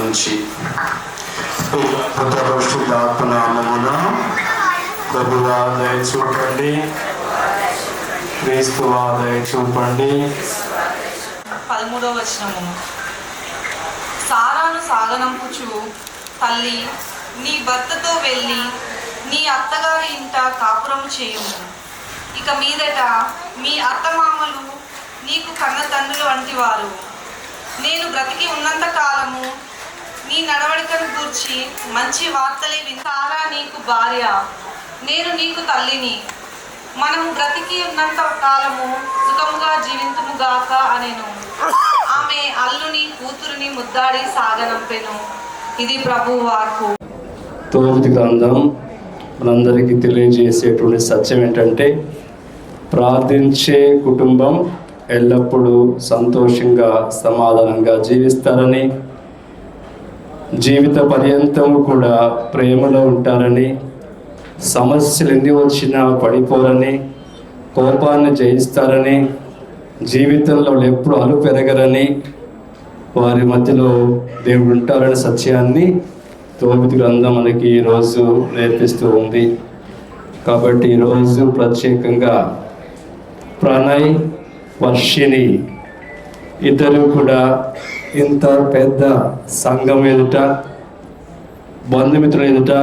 నుంచి పరిశుద్ధాత్మనామమున ప్రభువా దయ చూపండి, క్రీస్తువా దయ చూపండి. 13వ వచనము. సారాను సాగనంపుచు తల్లి, నీ భర్తతో వెళ్ళి నీ అత్తగారి ఇంట కాపురము చేయుము. ఇక మీదట మీ అత్తమామలు నీకు కన్న తండ్రులు వంటి వారు. నేను బ్రతికి ఉన్నంత కాలము నీ నడవడికను గూర్చి మంచి వార్తలే విని, సారా నీకు భార్య, నేను నీకు తల్లిని, మనము బ్రతికి ఉన్నంత కాలము సుఖముగా జీవింతుముగాక అనెను. ఆమె అల్లుని కూతురుని ముద్దాడి సాగనంపెను. ఇది ప్రభువు వాక్కు. తోబితు గ్రంథం మనందరికీ తెలియజేసేటువంటి సత్యం ఏంటంటే, ప్రార్థించే కుటుంబం ఎల్లప్పుడూ సంతోషంగా సమాధానంగా జీవిస్తారని, జీవిత పర్యంతము కూడా ప్రేమలో ఉంటారని, సమస్యలు ఎన్ని వచ్చినా పడిపోరని, కోపాన్ని జయిస్తారని, జీవితంలో ఎప్పుడు అలుపు పెరగరని, వారి మధ్యలో దేవుడు ఉంటారనే సత్యాన్ని తోబితు గ్రంథం మనకి ఈరోజు నేర్పిస్తూ ఉంది. కాబట్టి ఈరోజు ప్రత్యేకంగా ప్రణయ్, వర్షిణి ఇద్దరు కూడా ఇంత పెద్ద సంఘం ఎదుట, బంధుమిత్రుల ఎదుట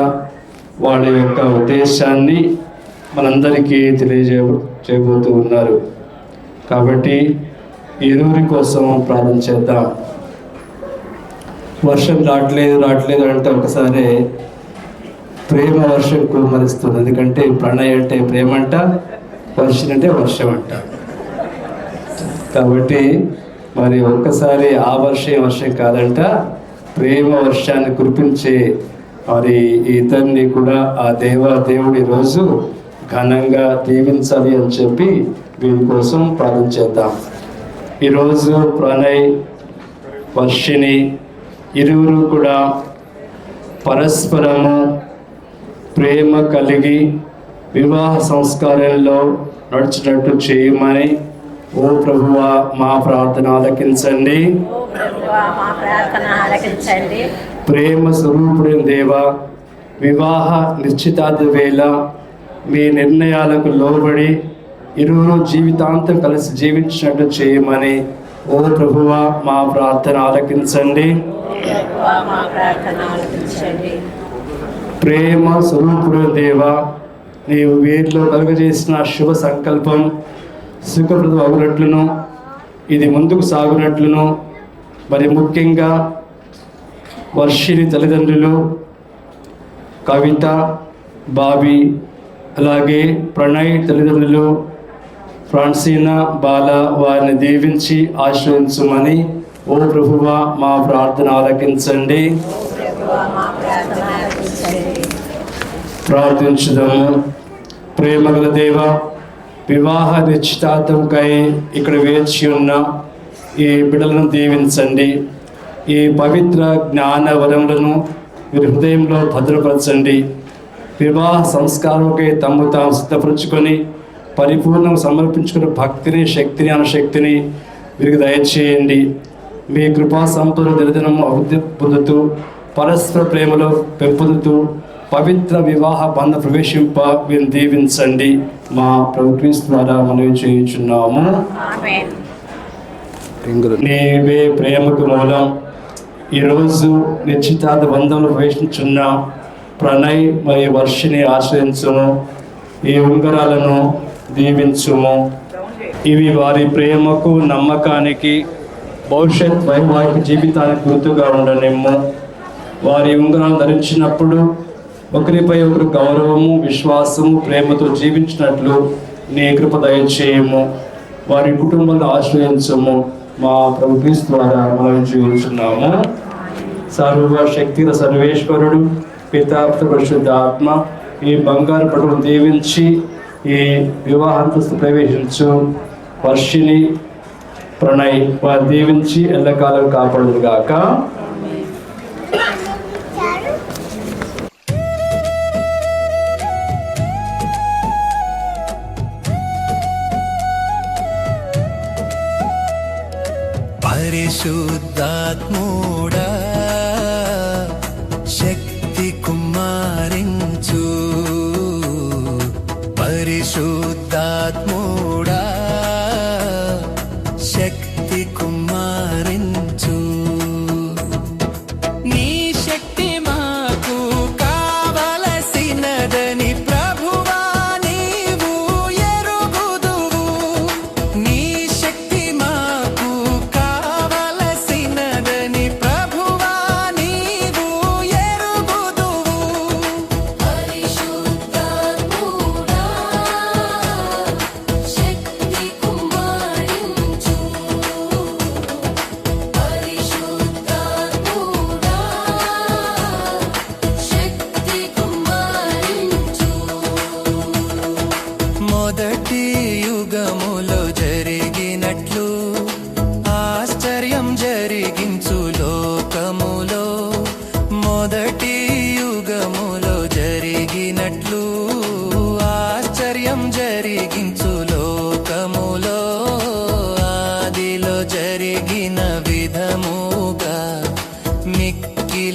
వాళ్ళ యొక్క ఉద్దేశాన్ని మనందరికీ చేయబోతూ ఉన్నారు. కాబట్టి ఇరువురి కోసం ప్రార్థన చేద్దాం. వర్షం రావట్లేదు అంటే ఒకసారి ప్రేమ వర్షం కుమరిస్తుంది. ఎందుకంటే ప్రణయ్ అంటే ప్రేమ అంట, వర్షం అంటే వర్షం అంట. కాబట్టి మరి ఒక్కసారి ఆ వర్షం కాదంట, ప్రేమ వర్షాన్ని కురిపించే మరి ఇద్దరిని కూడా ఆ దేవుడి రోజు ఘనంగా దీవించాలి అని చెప్పి వీరి కోసం ప్రార్థన చేద్దాం. ఈరోజు ప్రణయ్, వర్షిణి ఇరువురు కూడా పరస్పరము ప్రేమ కలిగి వివాహ సంస్కారంలో నడిచినట్టు చేయమని ఓ ప్రభువా మా ప్రార్థన ఆలకించండి. ప్రేమ స్వరూపుడైన దేవా, వివాహ నిశ్చితార్థ వేళ మీ నిర్ణయాలకు లోబడి ఇరువురు జీవితాంతం కలిసి జీవించినట్టు చేయమని ఓ ప్రభువా మా ప్రార్థన ఆలకించండి. ప్రేమ స్వరూపుడైన దేవా, నీవు వీరిలో కలుగజేసిన శుభ సంకల్పం సుఖప్రదం అగునట్లును, ఇది ముందుకు సాగునట్లును, మరి ముఖ్యంగా వర్షిణి తల్లిదండ్రులు కవిత, బాబీ, అలాగే ప్రణయ్ తల్లిదండ్రులు ఫ్రాన్సీనా, బాల వారిని దీవించి ఆశ్రయించమని ఓ ప్రభువా మా ప్రార్థన ఆలకించండి. ప్రార్థించుదాము. ప్రేమగల దేవ, వివాహ నిశ్చితార్థంకై ఇక్కడ వేచి ఉన్న ఈ బిడ్డలను దీవించండి. ఈ పవిత్ర జ్ఞాన వరములను వీరి హృదయంలో భద్రపరచండి. వివాహ సంస్కారంకై తాము సిద్ధపరచుకొని పరిపూర్ణం సమర్పించుకున్న భక్తిని, శక్తిని, అనుశక్తిని వీరికి దయచేయండి. మీ కృపా సంపద దినదినము అభివృద్ధి పొందుతూ పరస్పర ప్రేమలో పెంపొందుతూ పవిత్ర వివాహ బంధ ప్రవేశింప వీరిని దీవించండి. మా ప్రభు క్రీస్తు ద్వారా మనవి చేయుచున్నాము. నీవే ప్రేమకు మూలం. ఈరోజు నిశ్చితార్థ బంధంలో ప్రవేశించున్న ప్రణయ్ మరియు వర్షిని ఆశ్రయించుము. ఈ ఉంగరాలను దీవించుము. ఇవి వారి ప్రేమకు, నమ్మకానికి, భవిష్యత్ వైవాహిక జీవితానికి గుర్తుగా ఉండనిమ్ము. వారి ఉంగరాలు ధరించినప్పుడు ఒకరిపై ఒకరు గౌరవము, విశ్వాసము, ప్రేమతో జీవించినట్లు నీ కృప దయచేయము. వారి కుటుంబాలను ఆశ్రయించము. మా ప్రభు క్రీస్తు ద్వారా మనం జీవించున్నాము. సర్వశక్తిగల సర్వేశ్వరుడు, పితా, పరిశుద్ధ ఆత్మ ఈ బంగారు పట్టును దీవించి ఈ వివాహాంతస్తు ప్రవేశించు వర్షిణి, ప్రణయ్ వారు దీవించి ఎల్లకాలం కాపాడుగాక. పరిశుద్ధాత్ముడా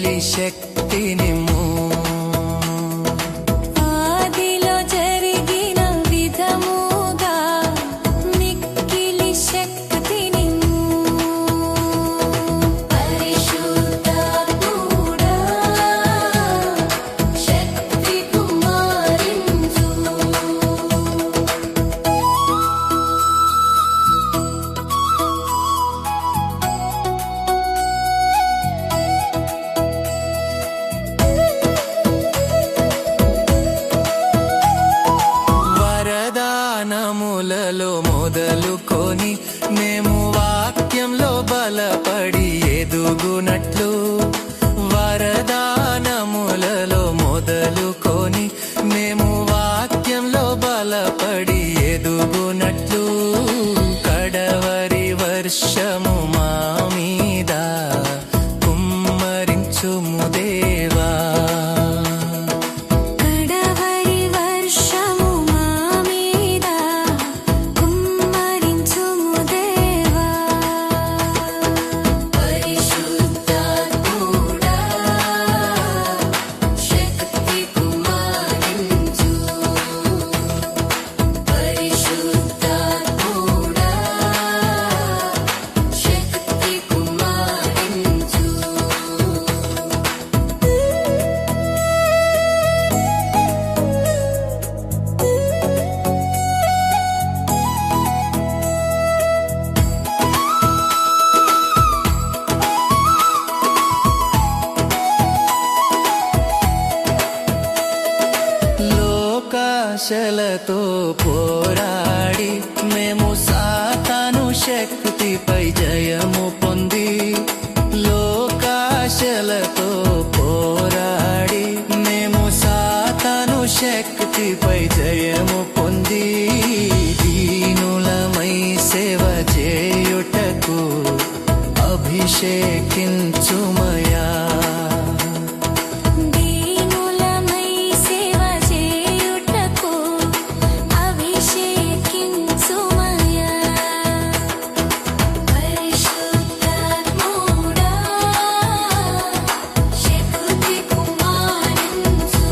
మిక్కిలి శక్తినిమ్ము. ఆదిలో జరిగిన విధముగా మిక్కిలి శక్తినిమ్ము. పరిశుద్ధాత్ముడా శక్తి కుమ్మరించు. వరదానములలో మొదలుకొని మేము వాక్యంలో బలపడి ఎదుగునట్లు, వరదానములలో మొదలుకొని మేము వాక్యంలో బలపడి ఎదుగునట్లు, కడవరి వర్షము మా మీద కుమ్మరించుము దేవా. కడవరి వర్షము మా మీద కుమ్మరించుము దేవా. పరిశుద్ధాత్ముడా శక్తి కుమ్మరించు. పరిశుద్ధాత్ముడా శక్తి కుమ్మరించు. లోకాశలతో పోరాడి మేము సాతాను శక్తిపై జయము పొంది, లోకాశలతో పోరాడి మేము సాతాను శక్తిపై జయము పొంది, దీనులమై సేవ చేయుటకు అభిషేకించుమయా. దీనులమై సేవ చేయుటకు అభిషేకించుమయా. పరిశుద్ధాత్ముడా శక్తి కుమ్మరించు.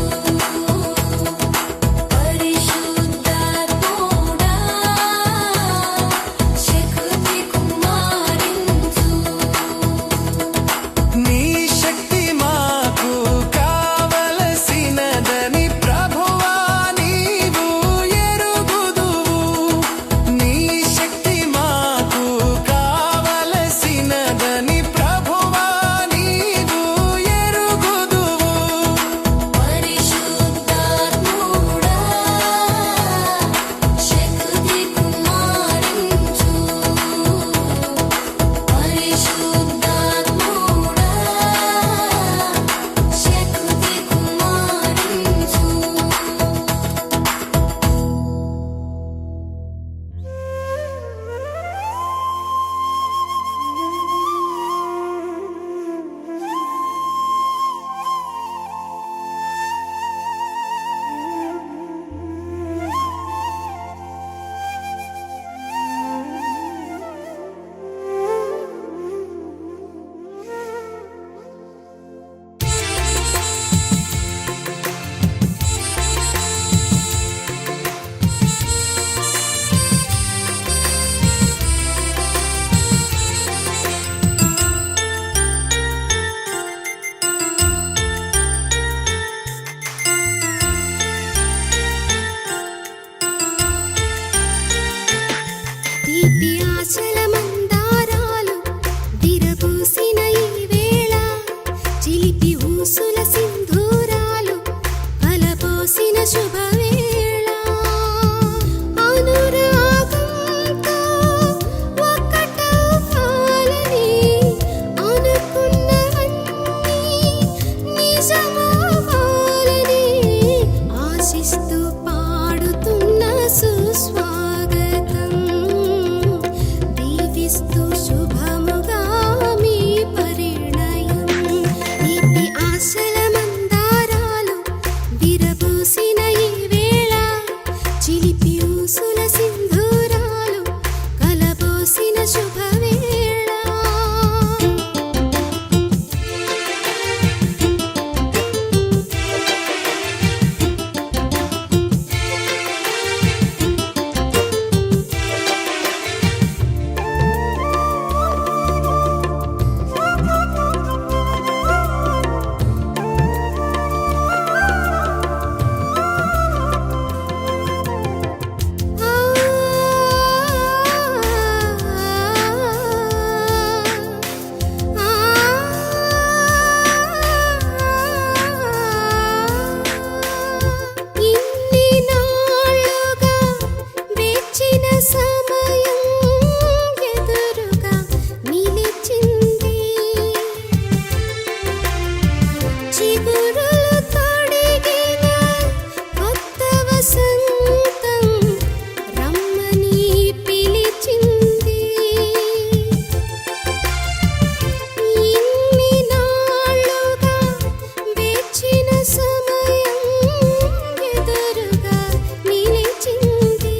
పరిశుద్ధాత్ముడా శక్తి కుమ్మరించు. నీ శక్తి మాకు కావలసినదని ప్రభువా నీవు ఎరుగుదువు. నీ శక్తి మాకు కావలసినదని ప్రభువా నీవు ఎరుగుదువు. పరిశుద్ధాత్ముడా శక్తి కుమ్మరించు. పరిశుద్ధాత్ముడా శక్తి కుమ్మరించు. తీపి ఆశల మందారాలు విరబూసిన ఈ వేళ, చిలిపి ఊసుల సింధూరాలు కలబోసిన శుభవేళ. అనురాగంతో ఒక్కటవ్వాలని అనుకున్నవన్నీ నిజమవ్వాలని ఆశిస్తూ పాడుతున్న సుస్వాగతం. దీవిస్తూ శుభముగా మీ పరిణయం. తీపి ఆశల చిగురులు తొడిగిన కొత్త వసంతం రమ్మని పిలిచింది. ఇన్ని నాళ్ళుగా వేచిన సమయం ఎదురుగా నిలిచింది.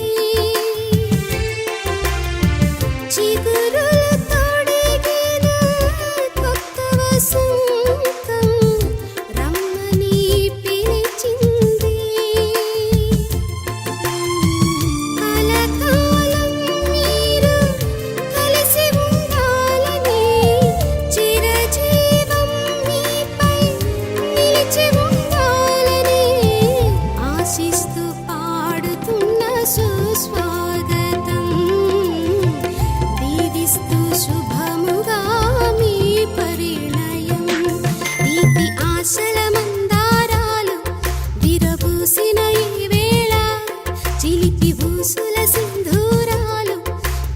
చిగురులు తొడిగిన కొత్త వసంతం రమ్మని పిలిచింది. కలకాలం మీరు కలిసి ఉండాలని, చిరజీవం మీపై నిలిచి ఉండాలని ఆశిస్తూ పాడుతున్న సుస్వాగతం. దీవిస్తూ శుభముగా మీ పరిణయం. తీపి ఆశల మందారాలు విరబూసిన ఈ వేళ, చిలిపి ఊసుల సింధూరాలు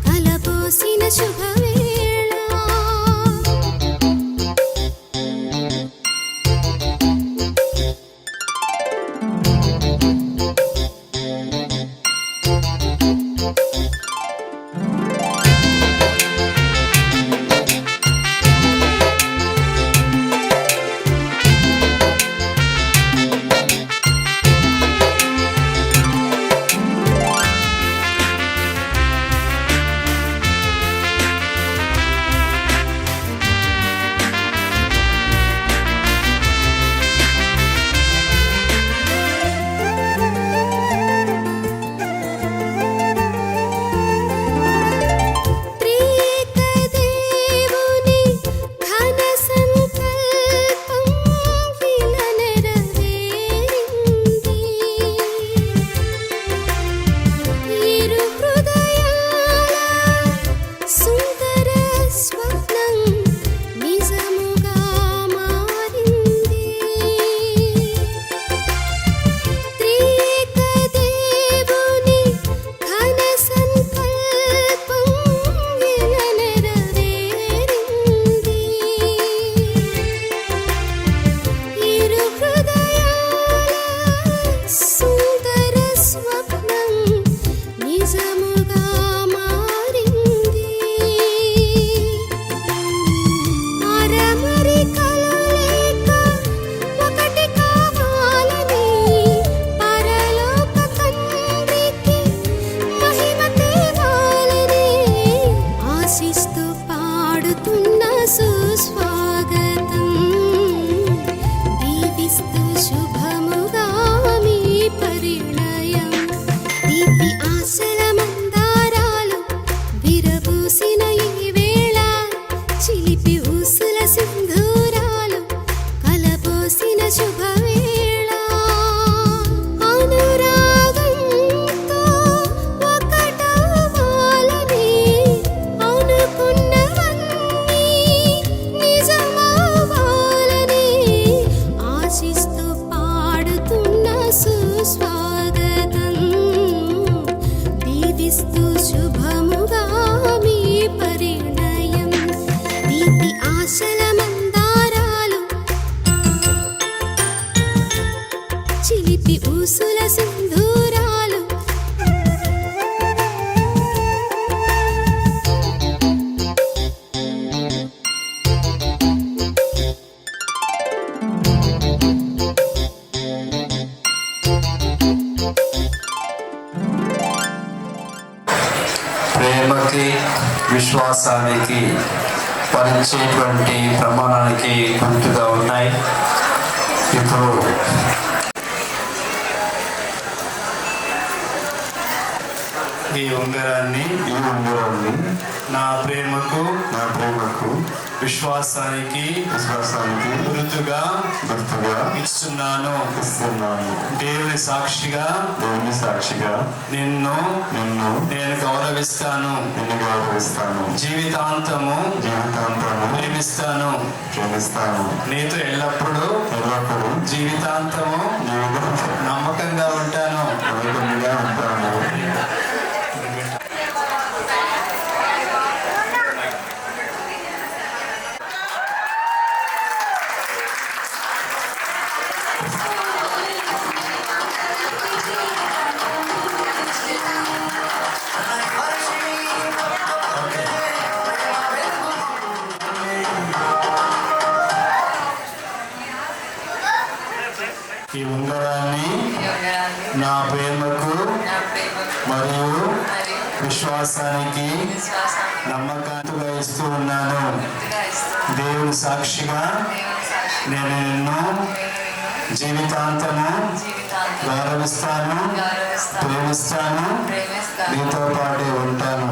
కలబోసిన శుభవేళ. త్రియేక దేవుని ఘన సంకల్పం ఇలా నెరవేరింది. ఇరు హృదయాల సుందర స్వప్నం నిజముగా మారింది. త్రియేక దేవుని ఘన సంకల్పం ఇలా నెరవేరింది. ఇరు హృదయాల సుందర స్వప్నం నిజముగా మారింది. అరమరికలు లేక ఒకటి కావాలని పరలోక తండ్రికి మహిమ తేవాలని ఆశిస్తూ పాడుతున్న సుస్వాగతం. దీవిస్తూ శుభముగా మీ పరిణయం. తీపి ఆశల మందారాలు విరబూసిన ఈ వేళ, చిలిపి ఊసుల సింధూరాలు కలబోసిన శుభవేళ. అనురాగంతో ఒకటవ్వాలని అనుకున్నవన్నీ నిజమవ్వాలని ఆశిస్తూ పాడుతున్న సుస్వాగతం. దీవిస్తూ శుభముగా మీ పరిణయం. తీపి ఆశల మందారాలు చిలిపి ఊసుల సింధూరాలు ప్రేమకి విశ్వాసానికి పరిచేటువంటి ప్రమాణానికి గుర్తుగా ఉన్నాయి. ఇప్పుడు ఈ ఉంగరాన్ని నా ప్రేమకు విశ్వాసానికి గుర్తుగా ఇస్తున్నాను. దేవుని సాక్షిగా నిన్ను నేను గౌరవిస్తాను. జీవితాంతము ప్రేమిస్తాను. నీతో ఎల్లప్పుడూ జీవితాంతము నమ్మకంగా ఉంటాను. ఈ ఉంగరాన్ని నా ప్రేమకు మరియు విశ్వాసానికి నమ్మకాలుగా ఇస్తూ ఉన్నాను. దేవుని సాక్షిగా నేను నిన్ను జీవితాంతము గౌరవిస్తాను, ప్రేమిస్తాను, నీతో పాటే ఉంటాను.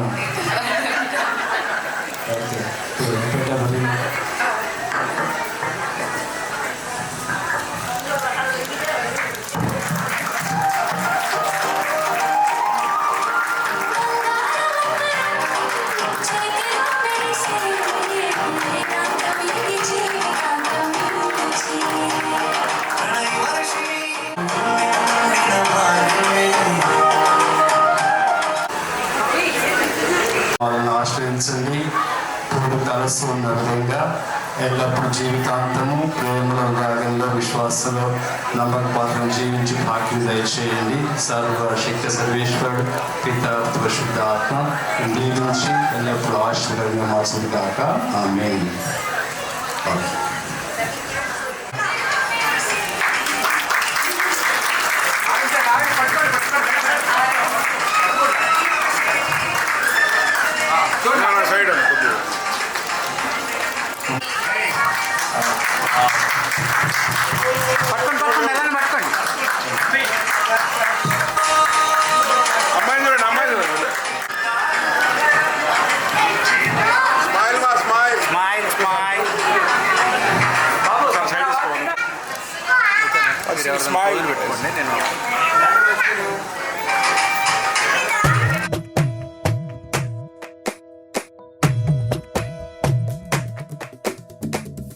వాళ్ళని ఆశ్రయించండి. ఇప్పుడు కలిసి ఉన్న విధంగా ఎల్లప్పుడూ జీవితాంతము ప్రేమలో, రాగంలో, విశ్వాసంలో నమ్మకపాత్రం జీవించి భాగ్యం దయచేయండి. సర్వశక్తి సర్వేశ్వరుడు పిత పరిశుద్ధ ఆత్మ దీవించి ఎల్లప్పుడూ ఆశీర్వాదంగా మార్చును కాక. ఆమేన్.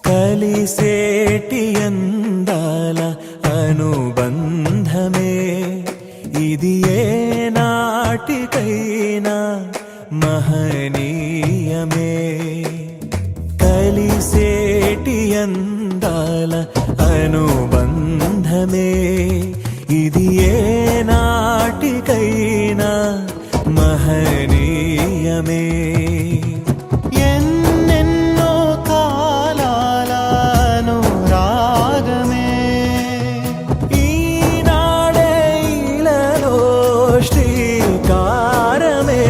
కలిసేటి అందాల అనుబంధమే ఇది ఏ నాటికైనా మహనీయమే. కలిసేటి అందాల అనుబంధమే ఇది ఏ నాటికైనా మహనీయమే. ఎన్నెన్నో కాలాలను రాగమే ఈనాడే ఇలలో శ్రీకారమే.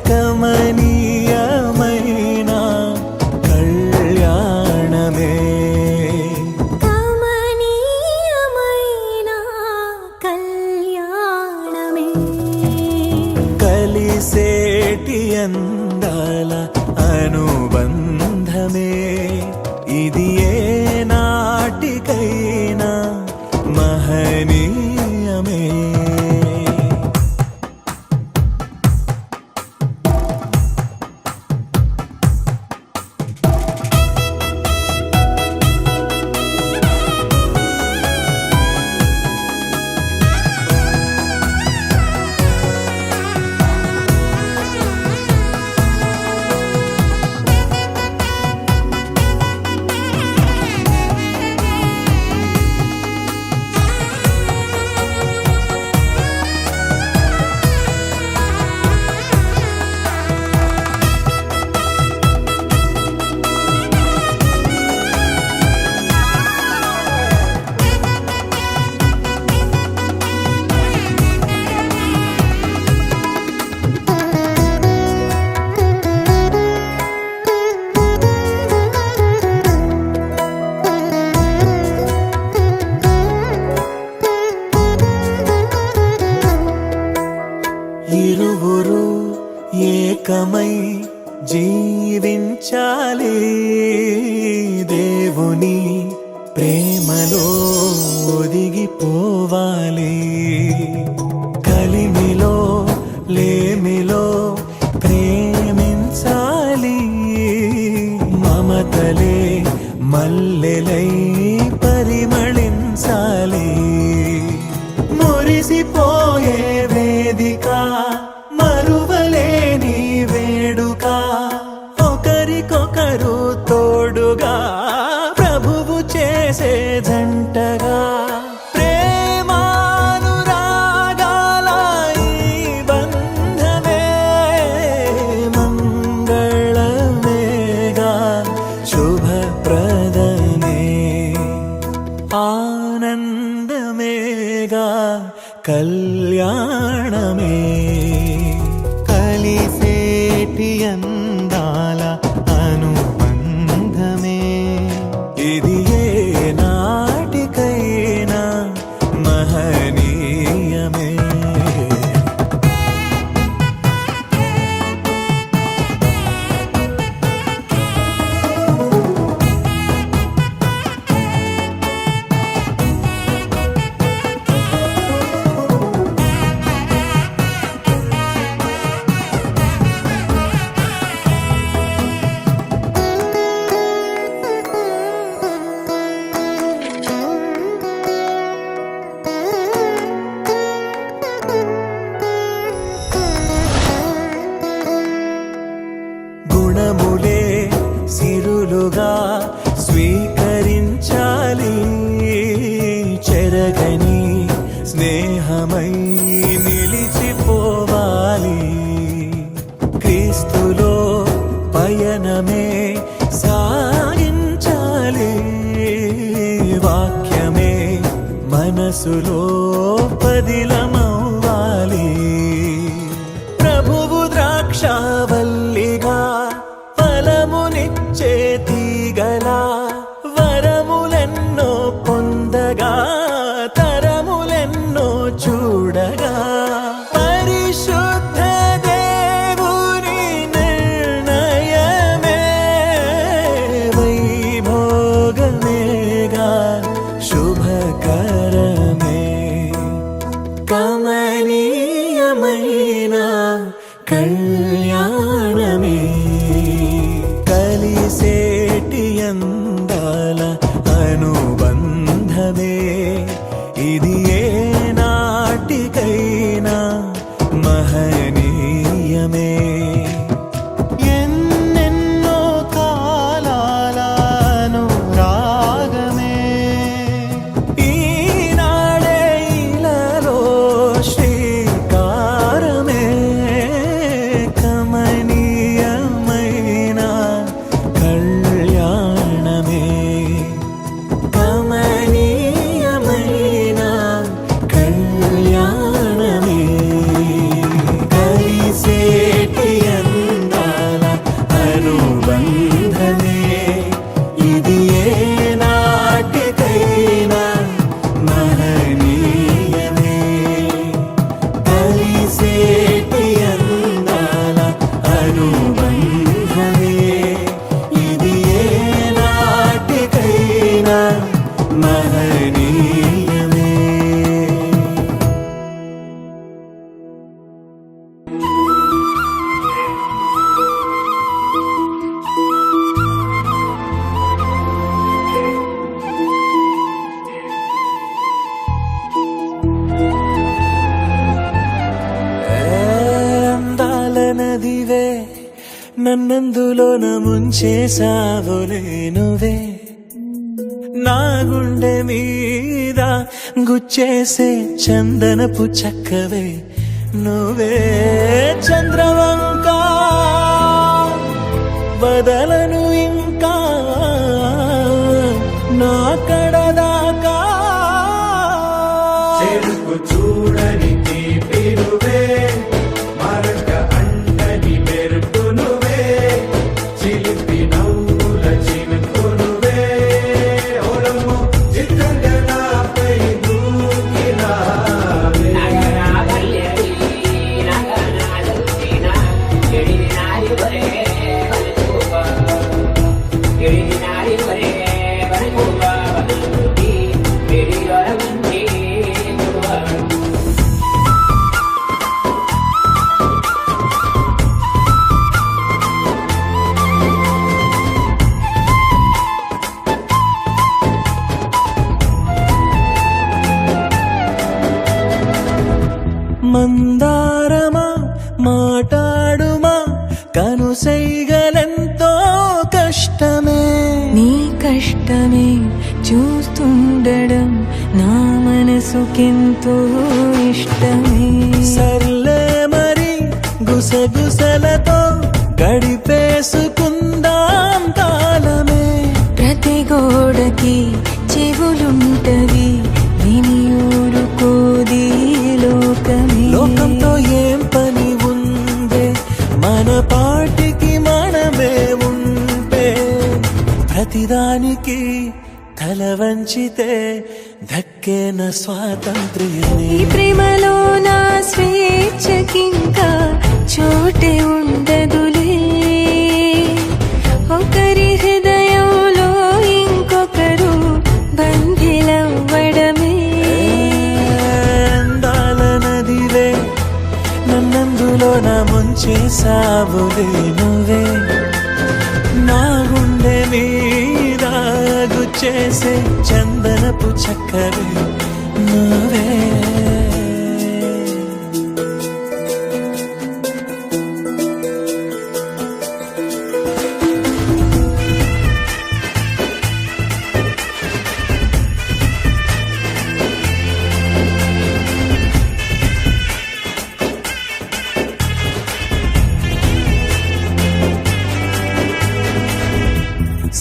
కమనీయమైన కళ్యాణమే. కమనీయమైన కళ్యాణమే. కలిసేటి అందాల అనుబంధమే ఇది ఏ నాటికైనా మహనీయమే. ఇరువురు ఏకమై జీవించాలి. దేవుని ప్రేమలో ఒదిగిపోవాలి. కలిమిలో లేమిలో ప్రేమించాలి. మమతలే మల్లెలై పరిమళించాలి. మురిసిపోయే వేదిక మరువలేని వేడుక. ఒకరికొకరు తోడుగా ప్రభువు చేసే జంటగా. ప్రేమానురాగాల ఈ బంధమే మంగళమేగా శుభప్రదమే. ఆనంద కళ్యాణమే కలిసేటి అందాల అనుబంధమే ఇది ఏ నాటికైనా మహనీయమే గుణములే సిరులుగా స్వీకరించాలి చెరగని స్నేహమై నిలిచిపోవాలి క్రీస్తులో పయనమే సాగించాలి వాక్యమే మనసులో పదిలమవ్వాలి ప్రభువు ద్రాక్షావల్లిగా ఫలమునిచ్చే తీగలా వరములెన్నో పొందగా తరములెన్నో చూడగా పరిశుద్ధ దేవుని నిర్ణయమే వైభోగమేగా శుభకరమే కమనీయమైన కళ్యాణమే కలిసేటి అందాల అనుబంధమే ఇది ఏ నాటికైనా మహనీయమే ఎన్నెన్నో కాలాల అనురాగమే ఈనాడే ఇలాలో శ్రీకారమే కమనీయమైన కళ్యాణమే కమనీయమైన కళ్యాణమే కలిసేటి అందాల అనుబంధమే ఇది ఏ నాటికైనా మహనీయమే కలిసేటి అందాల అనుబంధమే ఇది ఏ నాటికైనా మహనీయమే అందాల నదివే నన్నందులోన ముంచేసావులే నువ్వే నా గుండె మీద గుచ్చేసే చందనపు చక్కవే నువ్వే చంద్రవంక బదలను ఇంకా నా కడదాకా చెరుకు చూడని తీపి నువ్వే మరొక అంటని మెరుపు నువ్వే చిలిపి నవ్వుల చినుకు నువ్వే ఓలము చిత్రంగా నాపై దూకినావే మందారమా మాటాడుమా కనుసైగలెంతో కష్టమే నీ కష్టమే చూస్తుండడం నా మనసుకెంతో ఇష్టమే సర్లే మరి గుసగుసలతో గడిపేసుకుందాం కాలమే ప్రతి గోడకి చెవులుంటవి విని ఊరుకోదీ ప్రతిదానికి తల వంచితే దక్కేన స్వాతంత్ర్యమే. ఈ ప్రేమలో నా స్వేచ్ఛకింకా చోటే ఉండదులే. ఒకరి హృదయంలో ఇంకొకరు బంధిలవ్వడమే. అందాల నదివే నన్నందులో నా ముంచేసావులే నువ్వే. నా గుండె మీద గుచ్చేసే చందనపు చక్కవే నువ్వే.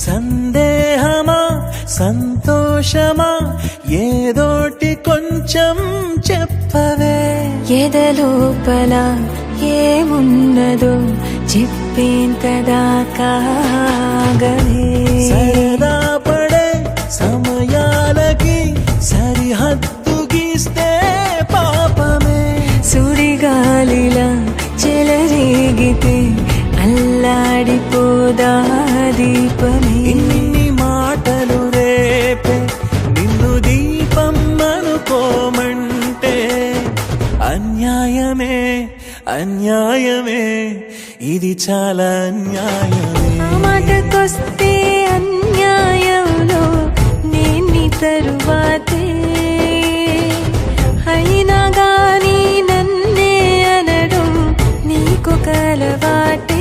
సందేహమా సంతోషమా ఏదోటి కొంచెం చెప్పవే. ఎదలోపల ఏమున్నదో చెప్పేంతదాకాగవే. సరదా పడే సమయాలకి సరిహద్దు గీస్తే పాపమే. సుడిగాలిలా చెలరేగితే అల్లాడిపోదా దీపమే. ఇన్ని మాటలు రేపే నిన్ను దీపం అనుకోమంటే అన్యాయమే అన్యాయమే ఇది చాలా అన్యాయమే. ఆ మాటకొస్తే అన్యాయంలో నేను తరువాతే. అయినా గాని నన్నే అనడం నీకు కలవాటే.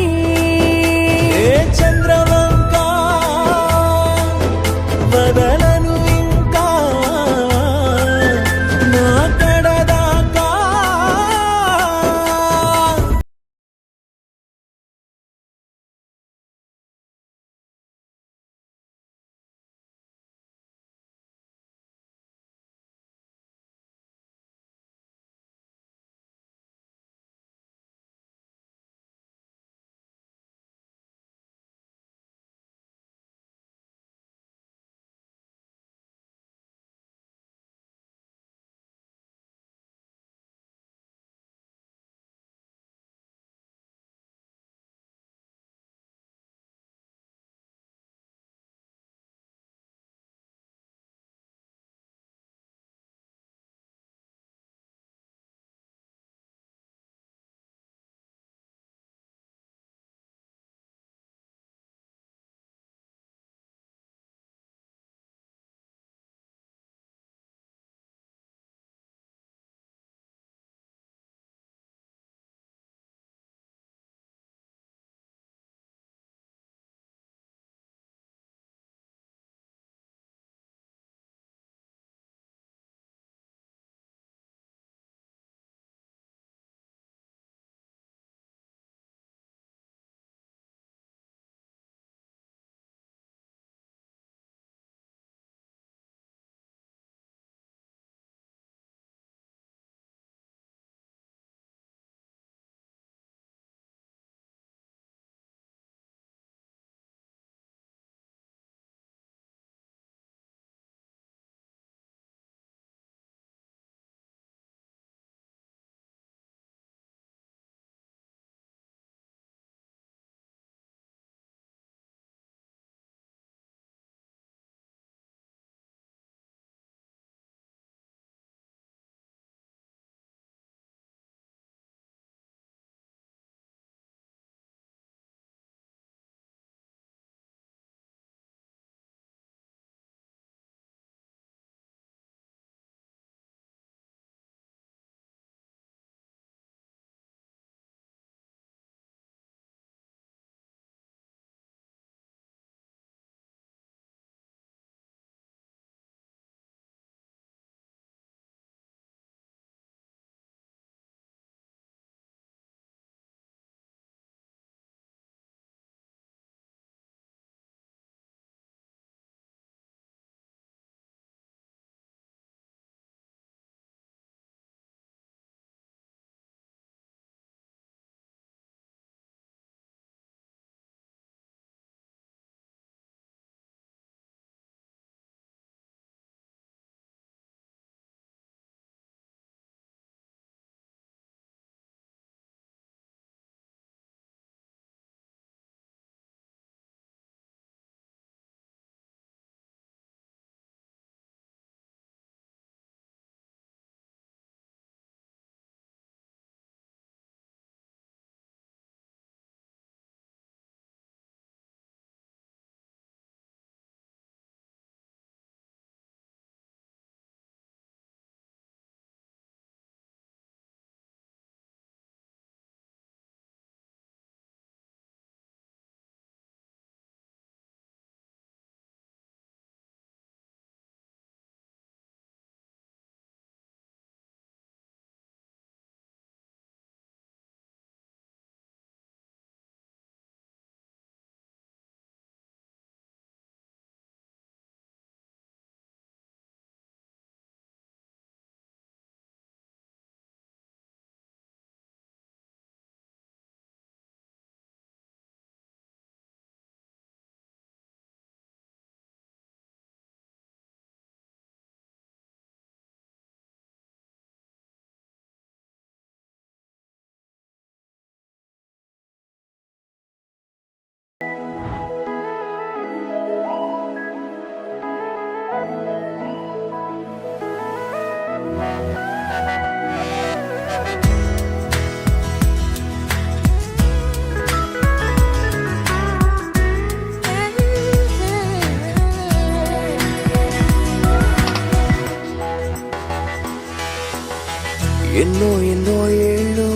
ఎన్నో ఎన్నో ఏళ్ళు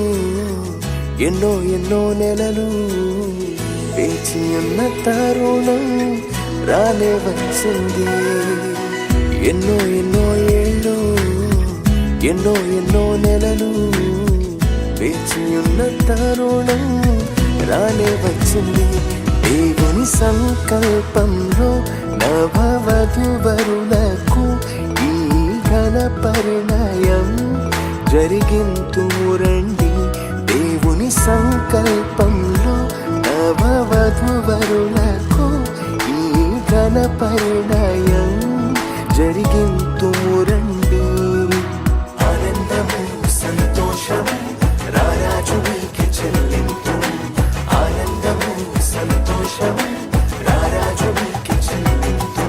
ఎన్నో ఎన్నో నెలలు వేచి ఉన్న తరుణం రానే వచ్చింది. ఎన్నో ఎన్నో ఏళ్ళు ఎన్నో ఎన్నో నెలలు వేచి ఉన్న తరుణం రానే వచ్చింది. దేవుని సంకల్పంలో నభవధువరులకు ఈ ఘన పరిణయం జరిగింతురండి. దేవుని సంకల్పంలో నభవధువరులకు ఈ ఘన పరిణయం జరిగింతురండి. ఆనందము సంతోషము రారాజు నీకే చెల్లింతు. ఆనందము సంతోషము రారాజు నీకే చెల్లింతు.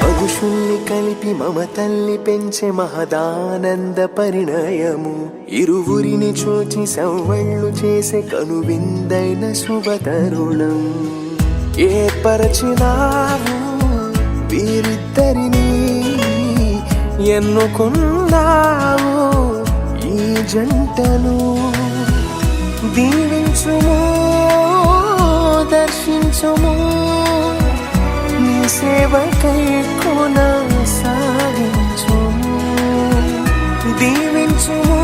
పురుషుల్ని కలిపి మమ తల్లి పెంచే మహదానంద పరిణయము. ఇరువురిని చూచి సవ్వళ్ళు చేసే కనువిందైన శుభతరుణం. ఏర్పరచినావు వీరిద్దరిని, ఎన్నుకున్నావు ఈ జంటను. దీవించుము దర్శించుము, నీ సేవకై కొనసాగించుము. దీవించుము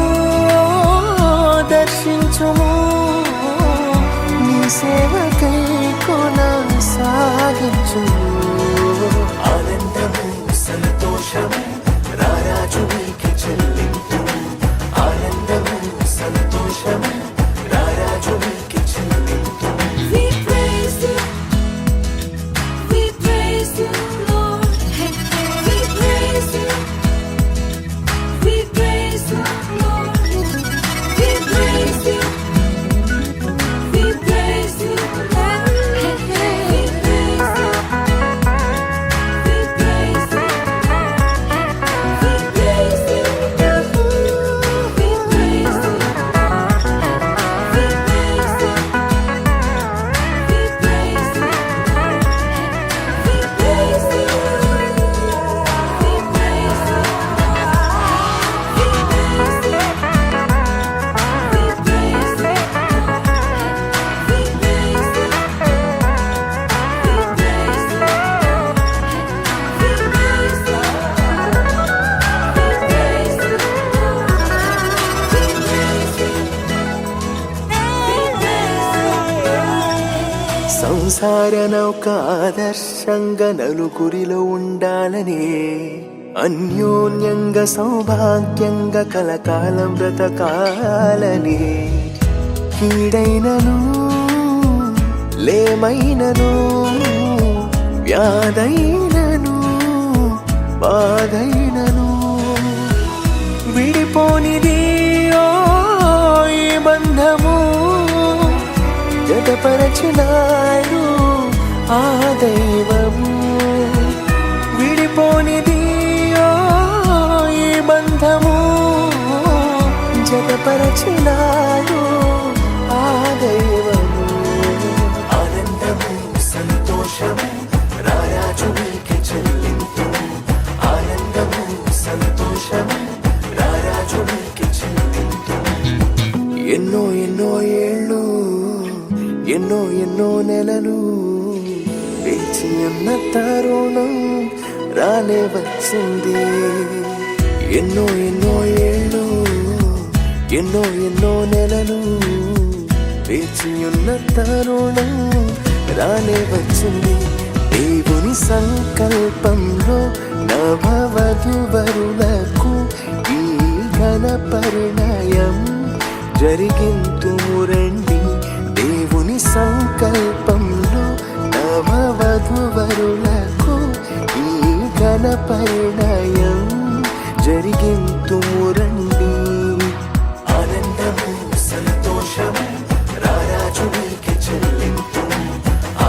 దర్శించుము, నీ సేవకై కొనసాగించుము. ఆనందము సంతోషము రారాజు నీకే చెల్లింతు. ఆనందము సంతోషము రారాజు నీకే చెల్లింతు. We praise you, we praise you, Lord. We praise you, we praise you, Lord. We praise you, we praise you, Lord. We praise you, we praise you, we praise you, we praise you, we praise you. సంసార నౌక ఆదర్శంగా నలుగురిలో ఉండాలనే, అన్యోన్యంగా సౌభాగ్యంగా కలకాలం బ్రతకాలనే. కీడైనను లేమైనను, వ్యాధైనను బాధైనను, విడిపోనిది ఓ ఈ బంధము. జతపరచినాడు ఆ దైవము. విడిపోనిది ఓ ఈ బంధము. జతపరచినాడు ఆ దైవము. ఆనందము సంతోషము రారాజు నీకే చెల్లింతు. ఆనందము సంతోషము రారాజు నీకే చెల్లింతు. ఎన్నో ఎన్నో ఏళ్ళు ఎన్నో ఎన్నో నెలలు వేచి ఉన్న తరుణం రానే వచ్చింది. ఎన్నో ఎన్నో ఏళ్ళు, ఎన్నో ఎన్నో నెలలు వేచి ఉన్న తరుణం రానే వచ్చింది. దేవుని సంకల్పంలో నవవధువరులకు ఈ ఘన పరిణయం జరిగింతుము రండి. దేవుని సంకల్పంలో నవవధువరులకు ఈ ఘన పరిణయం జరిగింతుము రండి. ఆనందము సంతోషము రారాజునికి చెల్లింతు.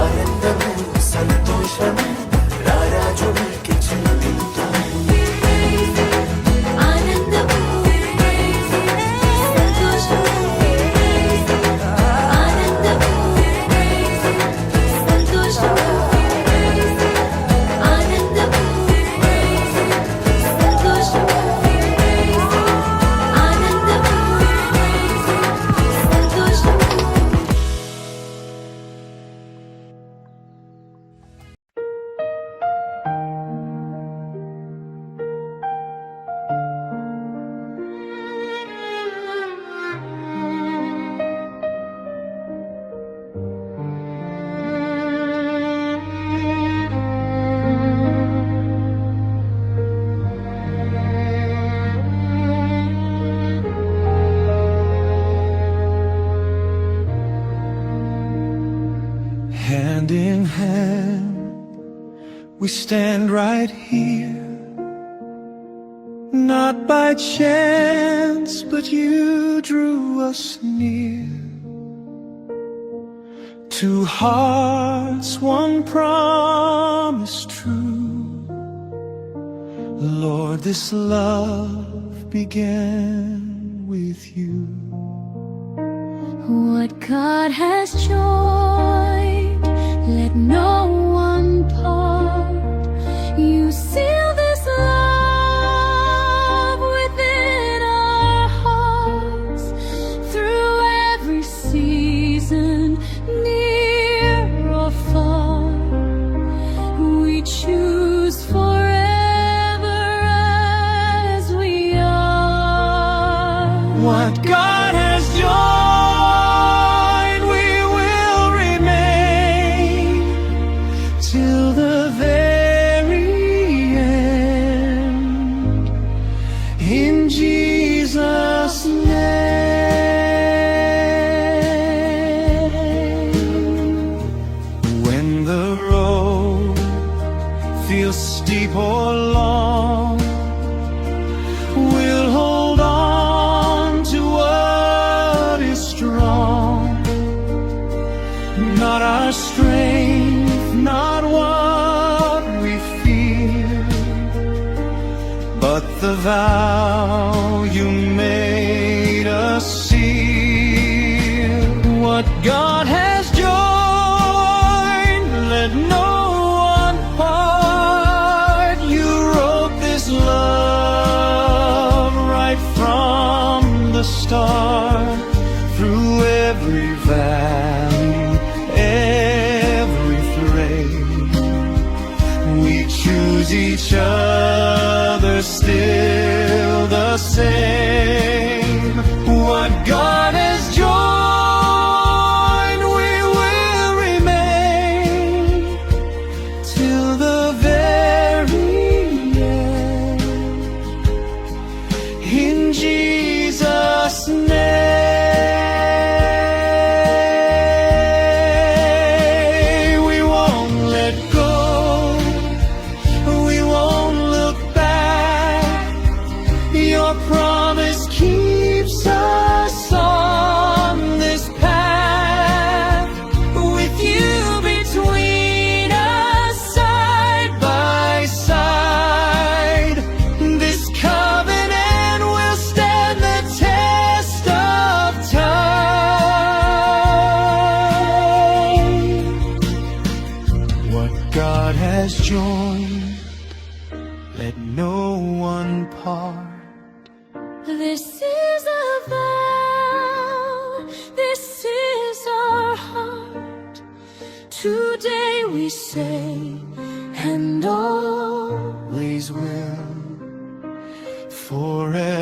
ఆనందము సంతోషము రారాజునికి చెల్లింతు. ఆనందము సంతోషము ఆనందము సంతోషము ఆనందము సంతోషము ఆనందము సంతోషము. Hand in hand, we stand right here. Not by chance, but you drew us near. Two hearts, one promise true. Lord, this love began with you. What God has joined, let no one part. You seal this love within our hearts. Through every season, near or far, we choose forever as we are. What God has joined, we will remain till the very end. In Jesus' name. When the road feels steep or long, we'll hold on to what is strong. Not our strength, not what we feel, but the vow you made us seal. What God has joined, let no one part. You wrote this love right from the start. Through every valley, every thread, we choose each other still the same. What God has joined, we will remain till the very end. In Jesus' name, we won't let go. We won't look back. Your promise keeps us on this path. With you between us, side by side, this covenant will stand the test of time. What God has joined, let no one part. This is a vow, this is our heart. Today we say, and all forever.